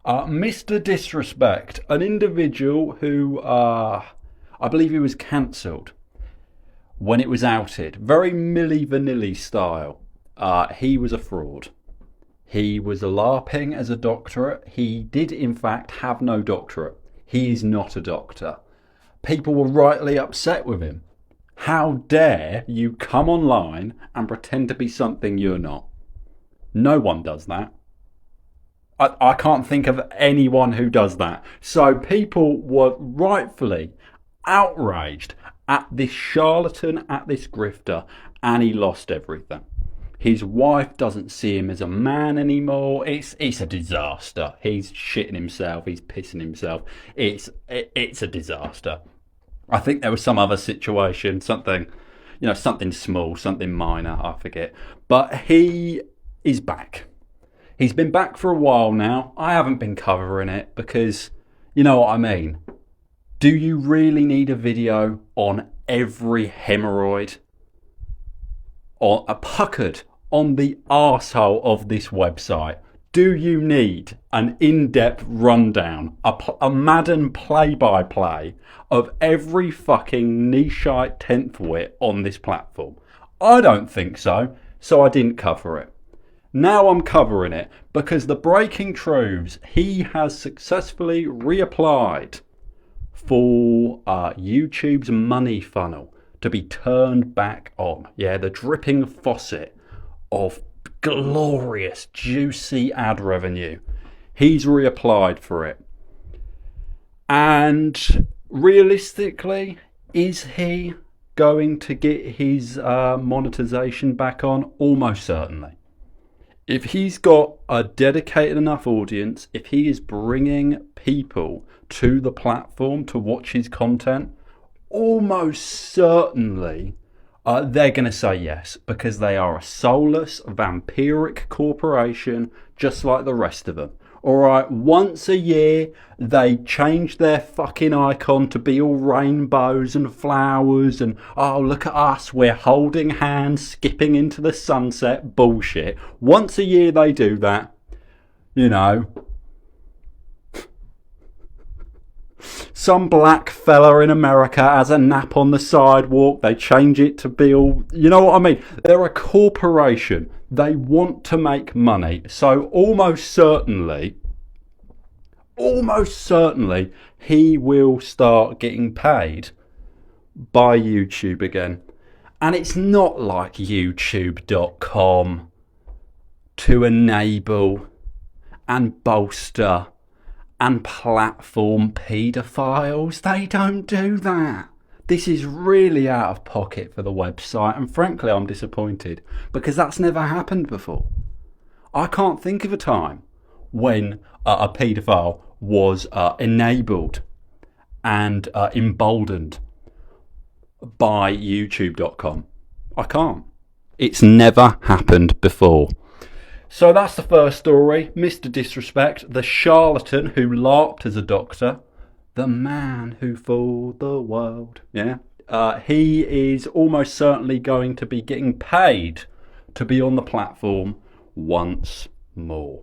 Mr. Disrespect, an individual who, I believe he was cancelled when it was outed. Very Milli Vanilli style. He was a fraud. He was a Larping as a doctorate. He did, in fact, have no doctorate. He is not a doctor. People were rightly upset with him. How dare you come online and pretend to be something you're not? No one does that. I can't think of anyone who does that. So people were rightfully outraged at this charlatan, at this grifter, and he lost everything. His wife doesn't see him as a man anymore. It's a disaster. He's shitting himself. He's pissing himself. It's a disaster. I think there was some other situation, something small, something minor, I forget. But he is back. He's been back for a while now. I haven't been covering it because, you know what I mean. Do you really need a video on every hemorrhoid or a puckered on the arsehole of this website? Do you need an in-depth rundown, a Madden play-by-play of every fucking nicheite 10th wit on this platform? I don't think so, so I didn't cover it. Now I'm covering it because the breaking truths, he has successfully reapplied for YouTube's money funnel to be turned back on. Yeah, the dripping faucet of glorious, juicy ad revenue. He's reapplied for it. And realistically, is he going to get his monetization back on? Almost certainly. If he's got a dedicated enough audience, if he is bringing people to the platform to watch his content, almost certainly they're going to say yes, because they are a soulless, vampiric corporation just like the rest of them. Alright, once a year they change their fucking icon to be all rainbows and flowers and, oh, look at us, we're holding hands, skipping into the sunset, bullshit. Once a year they do that, you know. Some black fella in America has a nap on the sidewalk. They change it to be all... You know what I mean? They're a corporation. They want to make money. So almost certainly, he will start getting paid by YouTube again. And it's not like YouTube.com to enable and bolster and platform paedophiles. They don't do that. This is really out of pocket for the website, and frankly I'm disappointed because that's never happened before. I can't think of a time when a paedophile was enabled and emboldened by YouTube.com. I can't. It's never happened before. So that's the first story. Mr. Disrespect, the charlatan who LARPed as a doctor, the man who fooled the world. Yeah, he is almost certainly going to be getting paid to be on the platform once more.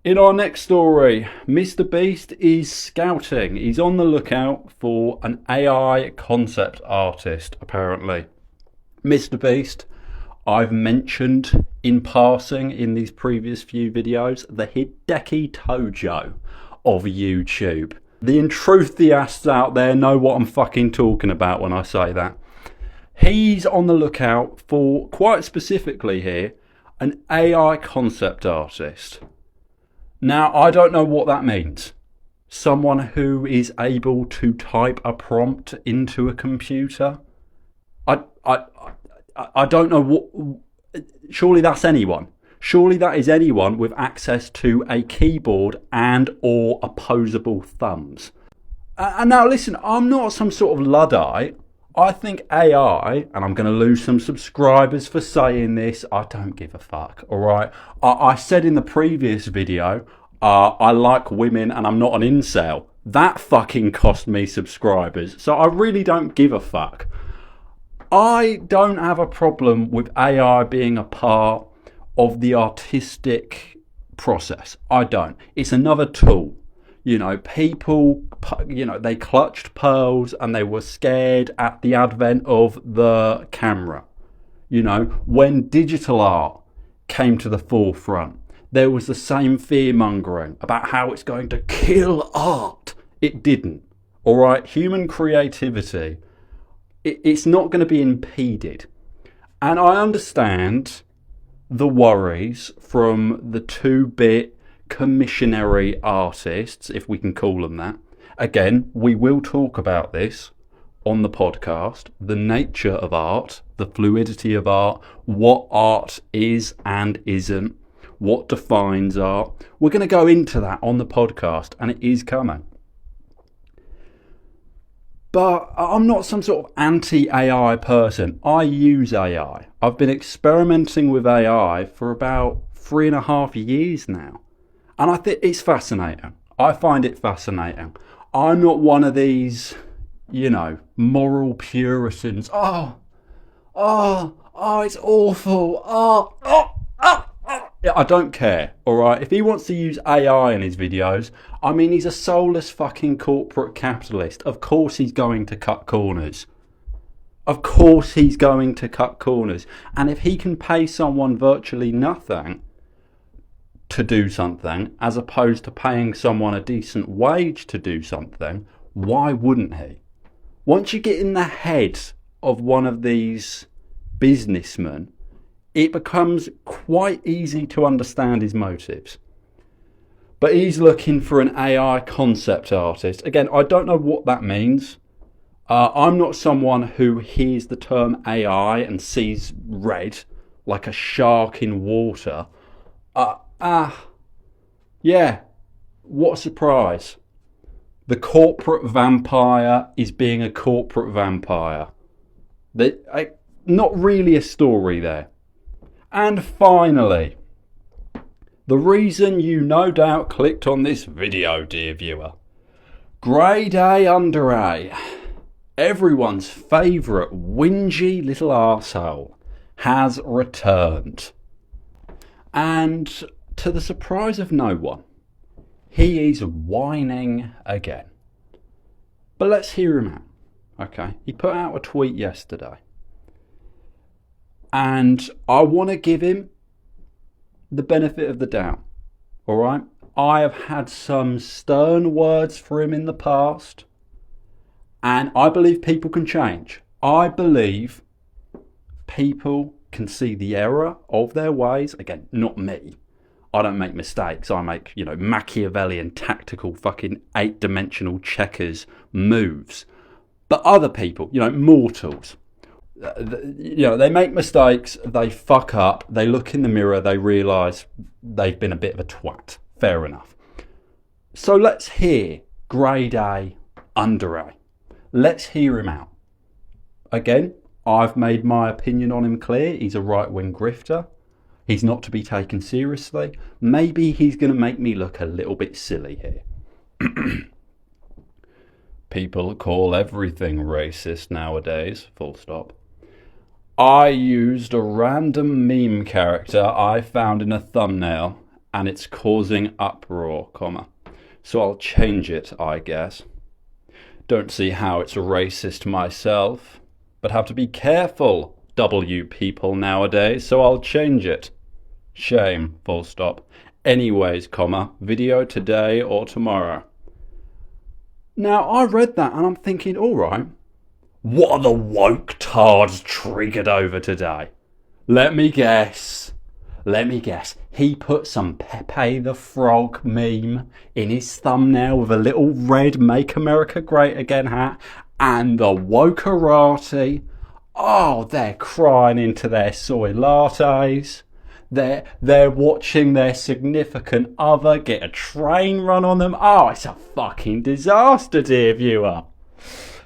In our next story, Mr. Beast is scouting. He's on the lookout for an AI concept artist, apparently. Mr. Beast, I've mentioned in passing in these previous few videos, the Hideki Tojo of YouTube. The enthusiasts out there know what I'm fucking talking about when I say that. He's on the lookout for, quite specifically here, an AI concept artist. Now, I don't know what that means. Someone who is able to type a prompt into a computer. I don't know what... Surely that's anyone. Surely that is anyone with access to a keyboard and or opposable thumbs. And now listen, I'm not some sort of Luddite. I think AI, and I'm going to lose some subscribers for saying this, I don't give a fuck, alright? I said in the previous video, I like women and I'm not an incel. That fucking cost me subscribers, so I really don't give a fuck. I don't have a problem with AI being a part of the artistic process. I don't. It's another tool. You know, people, you know, they clutched pearls and they were scared at the advent of the camera. You know, when digital art came to the forefront, there was the same fear-mongering about how it's going to kill art. It didn't. All right, human creativity, it's not going to be impeded. And I understand the worries from the 2-bit commissionary artists, if we can call them that. Again, we will talk about this on the podcast, the nature of art, the fluidity of art, what art is and isn't, what defines art. We're going to go into that on the podcast, and it is coming. But I'm not some sort of anti-AI person. I use AI. I've been experimenting with AI for about 3.5 years now. And I think it's fascinating. I find it fascinating. I'm not one of these, you know, moral puritans. Oh, it's awful. I don't care, all right? If he wants to use AI in his videos, I mean, he's a soulless fucking corporate capitalist. Of course he's going to cut corners. Of course he's going to cut corners. And if he can pay someone virtually nothing to do something, as opposed to paying someone a decent wage to do something, why wouldn't he? Once you get in the head of one of these businessmen, it becomes quite easy to understand his motives. But he's looking for an AI concept artist. Again, I don't know what that means. I'm not someone who hears the term AI and sees red like a shark in water. Yeah, what a surprise. The corporate vampire is being a corporate vampire. Not really a story there. And finally, the reason you no doubt clicked on this video, dear viewer. Grade A under A. Everyone's favourite whingy little arsehole has returned. And to the surprise of no one, he is whining again. But let's hear him out. Okay, he put out a tweet yesterday. And I want to give him the benefit of the doubt. All right? I have had some stern words for him in the past. And I believe people can change. I believe people can see the error of their ways. Again, not me. I don't make mistakes. I make, you know, Machiavellian tactical fucking 8-dimensional checkers moves. But other people, you know, mortals, you know, they make mistakes, they fuck up, they look in the mirror, they realise they've been a bit of a twat. Fair enough. So let's hear grade A under A. Let's hear him out. Again, I've made my opinion on him clear. He's a right-wing grifter. He's not to be taken seriously. Maybe he's going to make me look a little bit silly here. People call everything racist nowadays, full stop. I used a random meme character I found in a thumbnail and it's causing uproar, comma. So I'll change it, I guess. Don't see how it's racist myself, but have to be careful, W people nowadays, so I'll change it. Shame, full stop. Anyways, comma, video today or tomorrow. Now, I read that and I'm thinking, all right, what are the woke tards triggered over today? Let me guess. He put some Pepe the Frog meme in his thumbnail with a little red Make America Great Again hat, and the wokerati, oh, they're crying into their soy lattes. They're watching their significant other get a train run on them. Oh, it's a fucking disaster, dear viewer.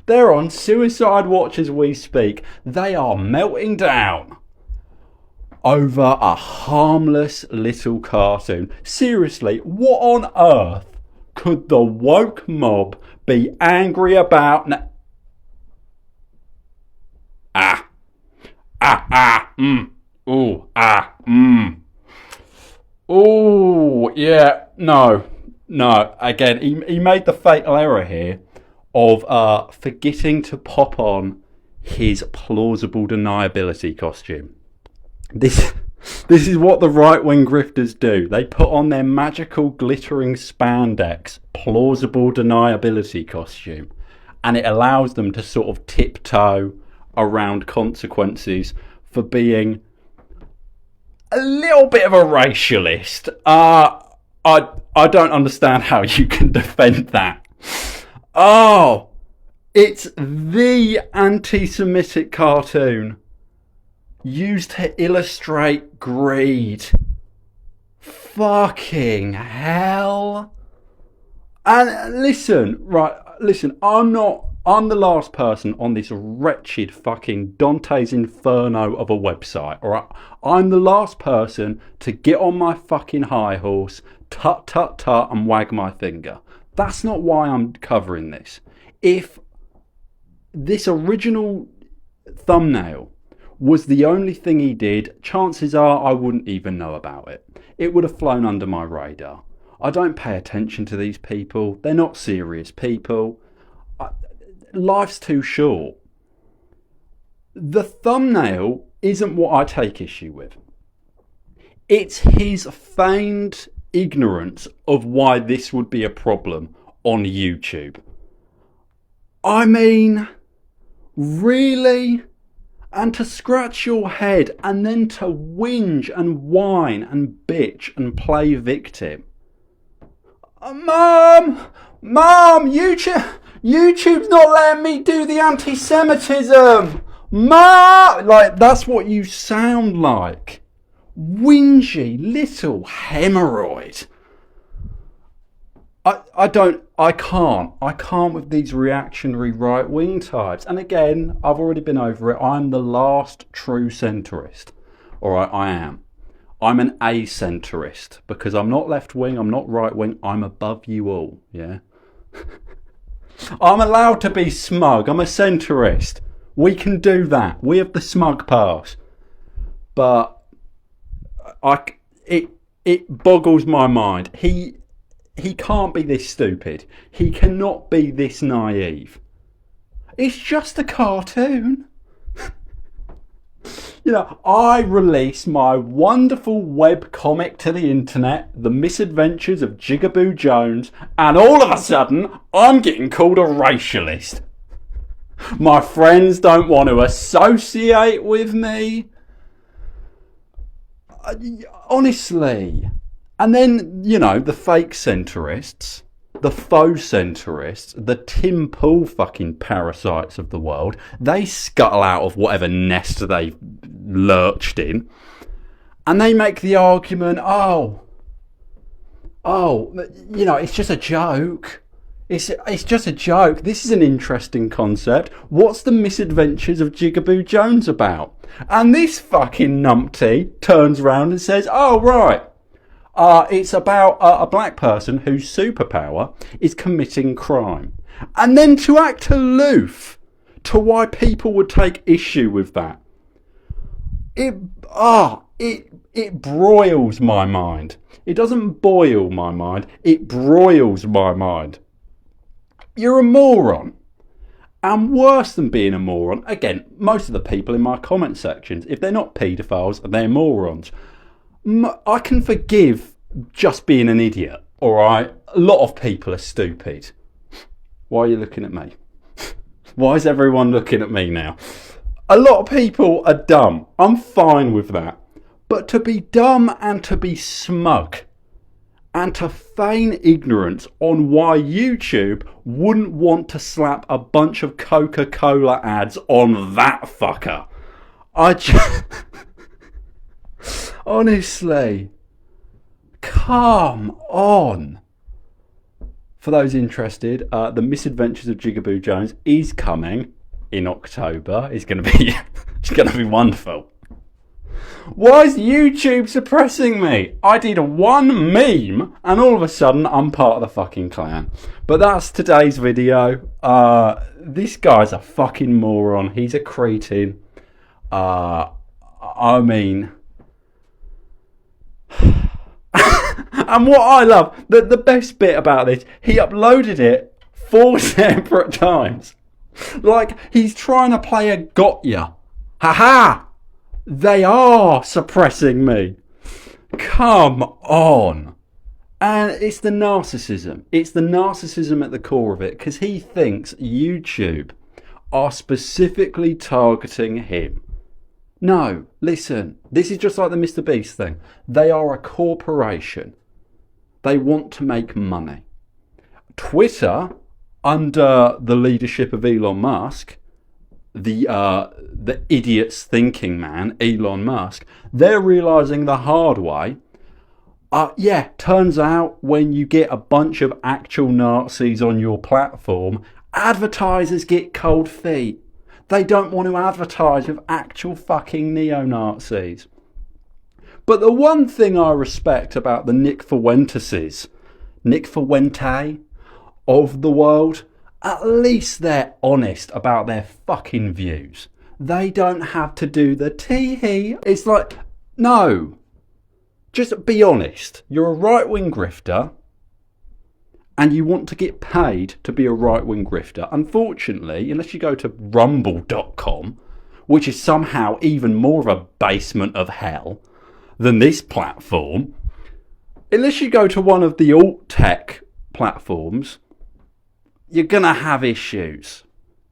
They're on suicide watch as we speak. They are melting down over a harmless little cartoon. Seriously, what on earth could the woke mob be angry about now? Oh, yeah, no, no. Again, he made the fatal error here of forgetting to pop on his plausible deniability costume. This this is what the right-wing grifters do. They put on their magical glittering spandex plausible deniability costume, and it allows them to sort of tiptoe around consequences for being a little bit of a racialist. I don't understand how you can defend that. Oh, it's the anti-Semitic cartoon used to illustrate greed. Fucking hell. And listen, I'm the last person on this wretched fucking Dante's Inferno of a website, alright? I'm the last person to get on my fucking high horse, tut tut tut, and wag my finger. That's not why I'm covering this. If this original thumbnail was the only thing he did, chances are I wouldn't even know about it. It would have flown under my radar. I don't pay attention to these people. They're not serious people. Life's too short. The thumbnail isn't what I take issue with. It's his feigned ignorance of why this would be a problem on YouTube. I mean, really? And to scratch your head and then to whinge and whine and bitch and play victim. Mum, YouTube's not letting me do the anti-Semitism. Mum, like, that's what you sound like. Whingy little hemorrhoid. I can't with these reactionary right-wing types. And again, I've already been over it. I'm the last true centrist. Alright, I am. I'm an a-centrist because I'm not left-wing, I'm not right-wing, I'm above you all, yeah? I'm allowed to be smug, I'm a centrist. We can do that. We have the smug pass. But it boggles my mind. He can't be this stupid. He cannot be this naive. It's just a cartoon. You know, I release my wonderful web comic to the internet, The Misadventures of Jigaboo Jones, and all of a sudden, I'm getting called a racialist. My friends don't want to associate with me. Honestly. And then, you know, the fake centrists, the faux centrists, the Tim Pool fucking parasites of the world, they scuttle out of whatever nest they've lurched in, and they make the argument, oh, you know, it's just a joke. It's just a joke. This is an interesting concept. What's the Misadventures of Jigaboo Jones about? And this fucking numpty turns around and says, oh, right. It's about a black person whose superpower is committing crime. And then to act aloof to why people would take issue with that. It broils my mind. It doesn't boil my mind. It broils my mind. You're a moron. And worse than being a moron, again, most of the people in my comment sections, if they're not paedophiles, they're morons. I can forgive just being an idiot, alright? A lot of people are stupid. Why are you looking at me? Why is everyone looking at me now? A lot of people are dumb. I'm fine with that. But to be dumb and to be smug and to feign ignorance on why YouTube wouldn't want to slap a bunch of Coca-Cola ads on that fucker. Honestly, come on. For those interested, The Misadventures of Jigaboo Jones is coming in October. It's going to be wonderful. Why is YouTube suppressing me? I did one meme and all of a sudden I'm part of the fucking clan. But that's today's video. This guy's a fucking moron. He's a cretin. I mean... And what I love, the best bit about this, he uploaded it 4 separate times. Like he's trying to play a got ya. Ha! They are suppressing me. Come on. And it's the narcissism. It's the narcissism at the core of it, because he thinks YouTube are specifically targeting him. No, listen, this is just like the Mr. Beast thing. They are a corporation. They want to make money. Twitter, under the leadership of Elon Musk, the idiot's thinking man, Elon Musk, they're realising the hard way. Turns out when you get a bunch of actual Nazis on your platform, advertisers get cold feet. They don't want to advertise with actual fucking neo-Nazis. But the one thing I respect about the Nick Fuente of the world, at least they're honest about their fucking views. They don't have to do the tee-hee. It's like, no. Just be honest. You're a right-wing grifter and you want to get paid to be a right-wing grifter. Unfortunately, unless you go to rumble.com, which is somehow even more of a basement of hell than this platform, unless you go to one of the alt-tech platforms, you're going to have issues.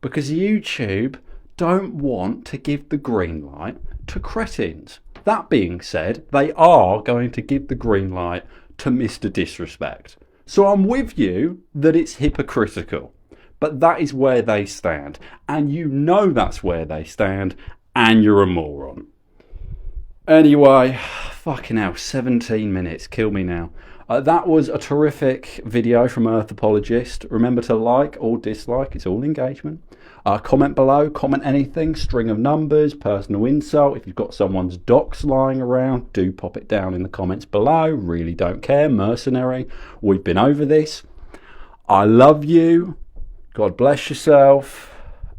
Because YouTube don't want to give the green light to cretins. That being said, they are going to give the green light to Mr. Disrespect. So I'm with you that it's hypocritical. But that is where they stand. And you know that's where they stand. And you're a moron. Anyway, fucking hell, 17 minutes. Kill me now. That was a terrific video from Earth Apologist. Remember to like or dislike. It's all engagement. Comment below. Comment anything. String of numbers. Personal insult. If you've got someone's docs lying around, do pop it down in the comments below. Really don't care. Mercenary. We've been over this. I love you. God bless yourself.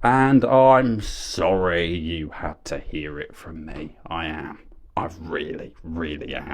And I'm sorry you had to hear it from me. I am. I really, really am.